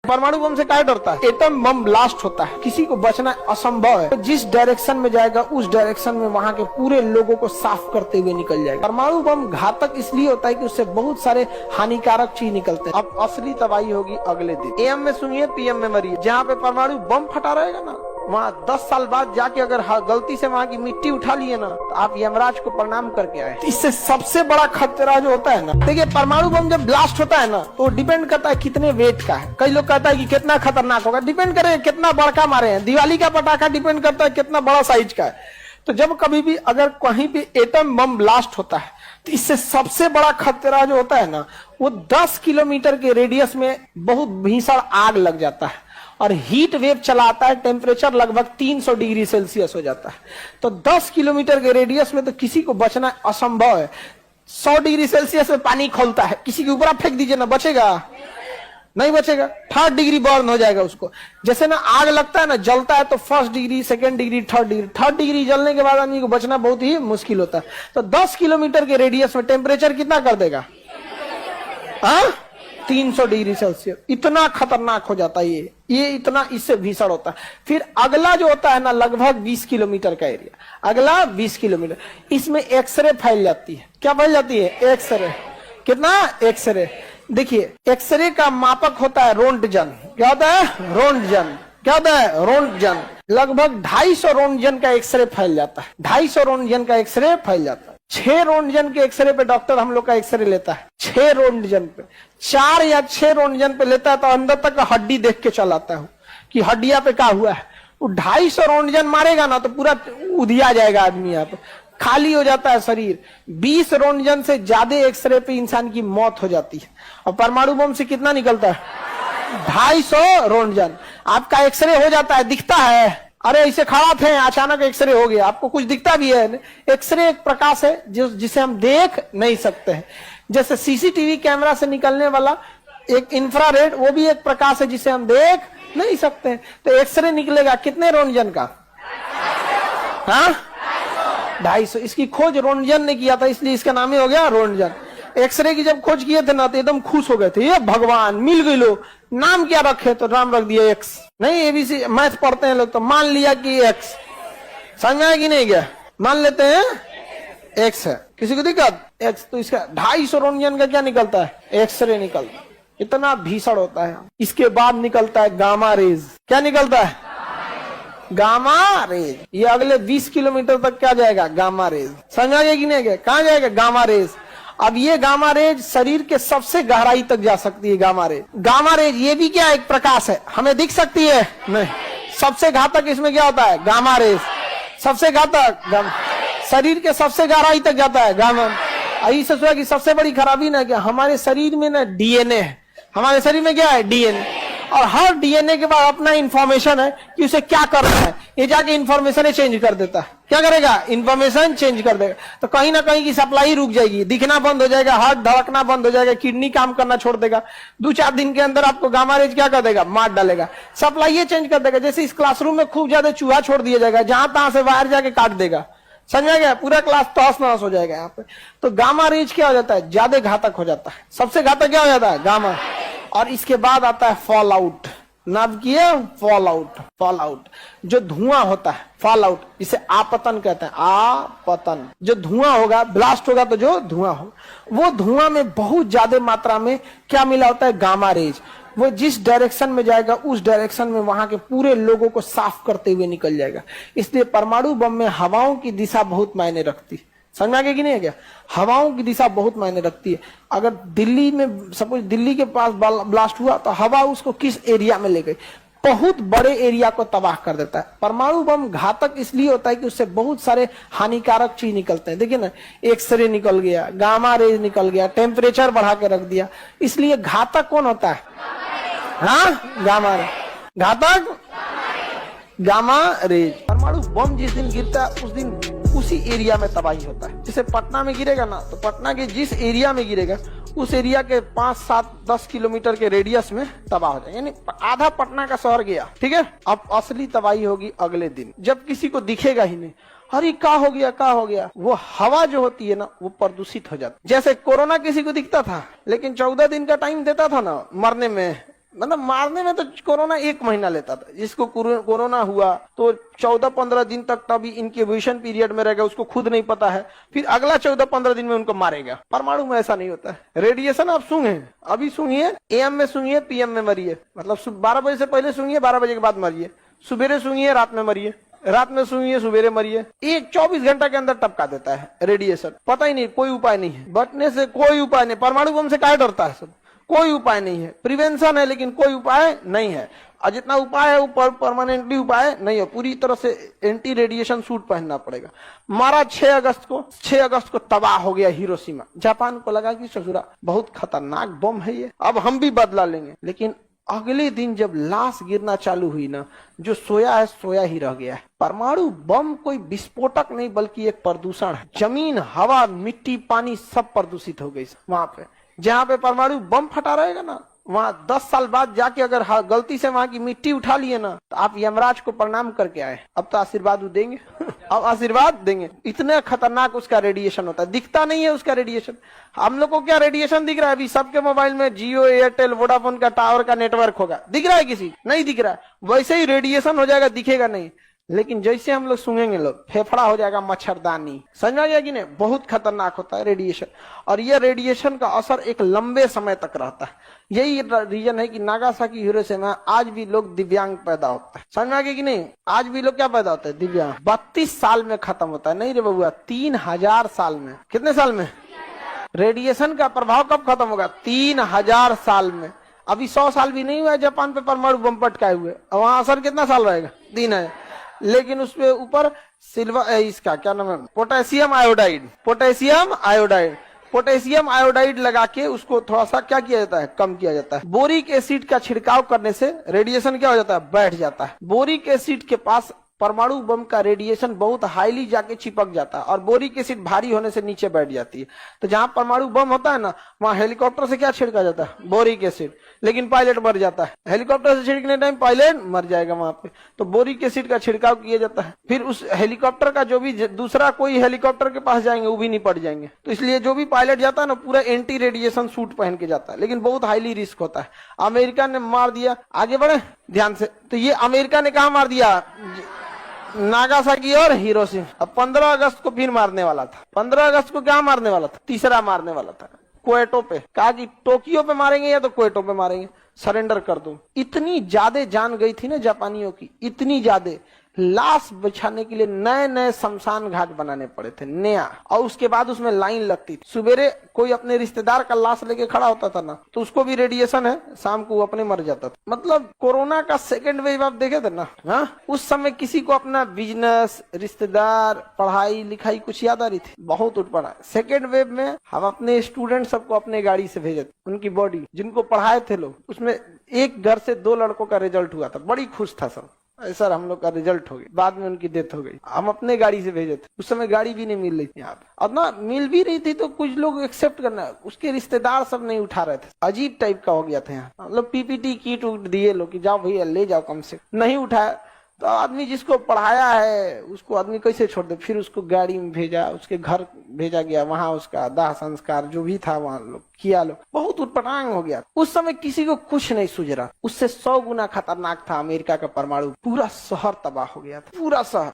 परमाणु बम से क्या डरता है? एटम बम ब्लास्ट होता है, किसी को बचना असंभव है। तो जिस डायरेक्शन में जाएगा उस डायरेक्शन में वहाँ के पूरे लोगों को साफ करते हुए निकल जाएगा। परमाणु बम घातक इसलिए होता है कि उससे बहुत सारे हानिकारक चीज निकलते हैं। अब असली तबाही होगी अगले दिन। एम में सुनिए, पीएम में मरिए। जहाँ पे परमाणु बम फटा रहेगा ना, वहाँ 10 साल बाद जाके अगर गलती से वहाँ की मिट्टी उठा लिए ना, तो आप यमराज को प्रणाम करके आए। इससे सबसे बड़ा खतरा जो होता है ना, देखिए परमाणु बम जब ब्लास्ट होता है ना, तो डिपेंड करता है कितने वेट का है। कई लोग कहता है कि कितना खतरनाक होगा, डिपेंड करे कितना बड़का मारे हैं। दिवाली का पटाखा डिपेंड करता है कितना बड़ा साइज का है। तो जब कभी भी अगर कहीं भी एटम बम ब्लास्ट होता है, तो इससे सबसे बड़ा खतरा जो होता है ना, वो 10 किलोमीटर के रेडियस में बहुत भीषण आग लग जाता है और हीट वेव चलाता है। टेम्परेचर लगभग 300 डिग्री सेल्सियस हो जाता है। तो 10 किलोमीटर के रेडियस में तो किसी को बचना असंभव है। 100 डिग्री सेल्सियस में पानी खोलता है, किसी के ऊपर आप फेंक दीजिए ना, बचेगा? नहीं बचेगा। 3rd डिग्री बर्न हो जाएगा उसको। जैसे ना आग लगता है ना, जलता है तो 1st degree, 2nd degree, 3rd degree जलने के बाद आदमी को बचना बहुत ही मुश्किल होता है। तो 10 किलोमीटर के रेडियस में टेम्परेचर कितना कर देगा? 300 डिग्री सेल्सियस। इतना खतरनाक हो जाता है ये इतना इससे भीषण होता है। फिर अगला जो होता है ना, लगभग 20 किलोमीटर का एरिया। अगला 20 किलोमीटर, इसमें एक्सरे फैल जाती है। क्या फैल जाती है? एक्सरे। कितना? एक्सरे। देखिए, एक्सरे का मापक होता है रोंटगन। क्या होता है? रोंटगन। क्या होता है? रोंटगन। लगभग 250 रोंटगन का एक्सरे फैल जाता है। 250 रोंटगन का एक्सरे फैल जाता है। 6 रोंटगन के एक्सरे पे डॉक्टर हम लोग का एक्सरे लेता है। 6 रोंटगन पे, 4 या 6 रोंटगन पे लेता है तो अंदर तक हड्डी देख के चलाता है कि हड्डिया पे क्या हुआ है। वो 250 रोंटगन मारेगा ना तो पूरा उधिया जाएगा आदमी, यहाँ पे खाली हो जाता है शरीर। 20 रोंटगन से ज्यादा एक्सरे पे इंसान की मौत हो जाती है। और परमाणु बम से कितना निकलता है? 250 रोंटगन। आपका एक्सरे हो जाता है, दिखता है। अरे ऐसे खड़ा थे, अचानक एक्सरे हो गया, आपको कुछ दिखता भी है? एक्सरे एक प्रकाश है जिसे हम देख नहीं सकते हैं। जैसे सीसीटीवी कैमरा से निकलने वाला एक इंफ्रारेड, वो भी एक प्रकाश है जिसे हम देख नहीं सकते हैं। तो एक्सरे निकलेगा कितने रोंटगन का? 250। इसकी खोज रोंटगन ने किया था, इसलिए इसका नाम ही हो गया रोंटगन। एक्सरे की जब खोज किए थे ना, तो एकदम खुश हो गए थे, ये भगवान मिल गई। लो नाम क्या रखे? तो नाम रख दिया एक्स। नहीं, एबीसी मैथ पढ़ते हैं लोग, तो मान लिया कि एक्स। समझ में आया कि नहीं? क्या मान लेते हैं? एक्स है। किसी को दिक्कत? एक्स। तो इसका 250 रोंटगन का क्या निकलता है? एक्सरे निकलता है। इतना भीषण होता है। इसके बाद निकलता है गामा रेज। क्या निकलता है? Gamma rays. ये अगले 20 किलोमीटर तक क्या जाएगा? Gamma rays. समझ आ गया कि नहीं गया? कहाँ जाएगा? Gamma rays. अब ये गामा रेज शरीर के सबसे गहराई तक जा सकती है। गामा रेज, गामा रेज ये भी क्या एक प्रकाश है? हमें दिख सकती है? नहीं। सबसे घातक इसमें क्या होता है? Gamma rays. सबसे घातक शरीर के सबसे गहराई तक जाता है गामा। ऐसा सोचा कि सबसे बड़ी खराबी ना क्या, हमारे शरीर में ना डीएनए है। हमारे शरीर में क्या है? डीएनए। और हर डीएनए के बाद अपना इंफॉर्मेशन है कि उसे क्या करना है। ये जाके इंफॉर्मेशन चेंज कर देता है। क्या करेगा? इंफॉर्मेशन चेंज कर देगा। तो कहीं ना कहीं की सप्लाई रुक जाएगी, दिखना बंद हो जाएगा, हार्ट धड़कना बंद हो जाएगा, किडनी काम करना छोड़ देगा। 2-4 दिन के अंदर आपको गामा रेज क्या कर देगा? मार डालेगा। सप्लाई चेंज कर देगा। जैसे इस क्लासरूम में खूब ज्यादा चूहा छोड़ दिया जाएगा, जहां तहां से वायर जाके काट देगा। समझ गया? पूरा क्लास तहस नहस हो जाएगा यहाँ पे। तो गामा रेज क्या हो जाता है? ज्यादा घातक हो जाता है। सबसे घातक क्या हो जाता है? गामा। और इसके बाद आता है फॉल आउट। नाम किया फॉल आउट। फॉल आउट जो धुआं होता है, फॉल आउट, इसे आपतन कहते हैं। आपतन। जो धुआं होगा, ब्लास्ट होगा तो जो धुआं हो, वो धुआं में बहुत ज्यादा मात्रा में क्या मिला होता है? Gamma rays. वो जिस डायरेक्शन में जाएगा उस डायरेक्शन में वहां के पूरे लोगों को साफ करते हुए निकल जाएगा। इसलिए परमाणु बम में हवाओं की दिशा बहुत मायने रखती है। समझ में आ गया कि नहीं? क्या हवाओं की दिशा बहुत मायने रखती है। अगर दिल्ली में सपोज दिल्ली के पास ब्लास्ट हुआ तो हवा उसको किस एरिया में ले गई, बहुत बड़े एरिया को तबाह कर देता है। परमाणु बम घातक इसलिए होता है कि उससे बहुत सारे हानिकारक चीज निकलते हैं। देखिए ना, एक्सरे निकल गया, गामा रेज निकल गया, टेम्परेचर बढ़ा के रख दिया। इसलिए घातक कौन होता है? Gamma rays. घातक गामा रेज। परमाणु बम जिस दिन गिरता है उस दिन उसी एरिया में तबाही होता है। जैसे पटना में गिरेगा ना, तो पटना के जिस एरिया में गिरेगा उस एरिया के 5, 7, 10 किलोमीटर के रेडियस में तबाह हो जाएगा। यानी आधा पटना का शहर गया। ठीक है? अब असली तबाही होगी अगले दिन, जब किसी को दिखेगा ही नहीं। अरे क्या हो गया, क्या हो गया? वो हवा जो होती है ना, वो प्रदूषित हो जाती है। जैसे कोरोना किसी को दिखता था, लेकिन 14 दिन का टाइम देता था ना मरने में, मतलब मारने में तो कोरोना 1 महीना लेता था। जिसको कोरोना हुआ तो 14-15 दिन तक तभी इंक्यूबेशन पीरियड में रहेगा, उसको खुद नहीं पता है, फिर अगला 14-15 दिन में उनको मारेगा। परमाणु में ऐसा नहीं होता है। रेडिएशन आप सूंघे, अभी सूंघिए, AM में सूंघिए, PM में मरिए, मतलब 12 बजे से पहले सूंघिए, 12 बजे के बाद मरिए, सुबेरे सूंघिए, रात में मरिए, रात में सूंघिए, सुबेरे मरिए। 24 घंटा के अंदर टपका देता है रेडिएशन। पता ही नहीं, कोई उपाय नहीं है, बचने से कोई उपाय नहीं। परमाणु बम से काहे डरता है सब? कोई उपाय नहीं है। प्रिवेंशन है लेकिन कोई उपाय नहीं है, और जितना उपाय है वो परमानेंटली उपाय नहीं है। पूरी तरह से एंटी रेडिएशन सूट पहनना पड़ेगा। मारा 6 अगस्त को तबाह हो गया हिरोशिमा। जापान को लगा कि ससुरा बहुत खतरनाक बम है ये, अब हम भी बदला लेंगे। लेकिन अगले दिन जब लाश गिरना चालू हुई ना, जो सोया है सोया ही रह गया है। परमाणु बम कोई विस्फोटक नहीं बल्कि एक प्रदूषण है। जमीन, हवा, मिट्टी, पानी सब प्रदूषित हो गई वहां पे। जहां पे परमाणु बम फटा रहेगा ना, वहां 10 साल बाद जाके अगर गलती से वहां की मिट्टी उठा लिए ना, तो आप यमराज को प्रणाम करके आए। अब तो आशीर्वाद देंगे अब आशीर्वाद देंगे। इतने खतरनाक उसका रेडिएशन होता है, दिखता नहीं है उसका रेडिएशन। हम लोग को क्या रेडिएशन दिख रहा है? अभी सबके मोबाइल में जियो, एयरटेल, वोडाफोन का टावर का नेटवर्क होगा, दिख रहा है? किसी नहीं दिख रहा है। वैसे ही रेडिएशन हो जाएगा, दिखेगा नहीं। लेकिन जैसे हम लोग सूंघेंगे, लोग फेफड़ा हो जाएगा मच्छरदानी। समझ में आ गया कि नहीं? बहुत खतरनाक होता है रेडिएशन, और ये रेडिएशन का असर एक लंबे समय तक रहता है। यही रीजन है कि नागासाकी, हिरोशिमा आज भी लोग दिव्यांग पैदा होता है। समझ में आ गया कि नहीं? आज भी लोग क्या पैदा होता है? दिव्यांग। 32 साल में खत्म होता है। नहीं रे बबुआ, 3000 साल में। कितने साल में? रेडिएशन का प्रभाव कब खत्म होगा? 3000 साल में। अभी 100 साल भी नहीं हुआ है जापान पे परमाणु बम पटकाए हुए, वहां असर कितना साल रहेगा? 3000। लेकिन उसके ऊपर सिल्वर, इसका क्या नाम है, पोटेशियम आयोडाइड लगा के उसको थोड़ा सा क्या किया जाता है? कम किया जाता है। बोरिक एसिड का छिड़काव करने से रेडिएशन क्या हो जाता है? बैठ जाता है। बोरिक एसिड के पास परमाणु बम का रेडिएशन बहुत हाईली जाके चिपक जाता है, और बोरिक एसिड भारी होने से नीचे बैठ जाती है। तो जहां परमाणु बम होता है ना, वहां हेलीकॉप्टर से क्या छिड़का जाता है? Boric acid. लेकिन पायलट मर जाता है। हेलीकॉप्टर से छिड़कने टाइम पायलट मर जाएगा वहां पे, तो बोरिक एसिड का छिड़काव किया जाता है। फिर उस हेलीकॉप्टर का जो भी दूसरा कोई हेलीकॉप्टर के पास जाएंगे वो भी नहीं पड़ जाएंगे। तो इसलिए जो भी पायलट जाता है ना, पूरा एंटी रेडिएशन सूट पहन के जाता है, लेकिन बहुत हाईली रिस्क होता है। अमेरिका ने मार दिया। आगे बढ़े ध्यान से। तो ये अमेरिका ने कहा मार दिया? नागासाकी और हिरोशिमा। अब 15 अगस्त को फिर मारने वाला था। 15 अगस्त को क्या मारने वाला था? तीसरा मारने वाला था, क्वेटो पे। कहा कि टोक्यो पे मारेंगे या तो क्वेटो पे मारेंगे, सरेंडर कर दो। इतनी ज्यादा जान गई थी ना जापानियों की, इतनी ज्यादा, लाश बिछाने के लिए नए नए शमशान घाट बनाने पड़े थे, नया। और उसके बाद उसमें लाइन लगती थी। सुबेरे कोई अपने रिश्तेदार का लाश लेके खड़ा होता था ना, तो उसको भी रेडिएशन है, शाम को वो अपने मर जाता था। मतलब कोरोना का सेकेंड वेव आप देखे थे ना, हाँ? उस समय किसी को अपना बिजनेस, रिश्तेदार, पढ़ाई लिखाई कुछ याद आ रही थी? बहुत उठ पड़ा। सेकेंड वेव में हम अपने स्टूडेंट सबको अपने गाड़ी से भेजे थे, उनकी बॉडी, जिनको पढ़ाए थे लोग, उसमें एक घर से 2 लड़कों का रिजल्ट हुआ था। बड़ी खुश था सब, सर हम लोग का रिजल्ट हो गया। बाद में उनकी डेथ हो गई। हम अपने गाड़ी से भेजे थे। उस समय गाड़ी भी नहीं मिल रही थी यहाँ पे, और ना मिल भी रही थी तो कुछ लोग एक्सेप्ट करना, उसके रिश्तेदार सब नहीं उठा रहे थे। अजीब टाइप का हो गया था यहाँ। मतलब PPT किट दिए लोग कि जाओ भैया ले जाओ, कम से नहीं उठाया। तो आदमी जिसको पढ़ाया है उसको आदमी कैसे छोड़ दे? फिर उसको गाड़ी में भेजा, उसके घर भेजा गया, वहां उसका दाह संस्कार जो भी था वहां लोग किया। लोग बहुत उटपटांग हो गया। उस समय किसी को कुछ नहीं सूझ रहा। उससे 100 गुना खतरनाक था अमेरिका का परमाणु। पूरा शहर तबाह हो गया था, पूरा शहर।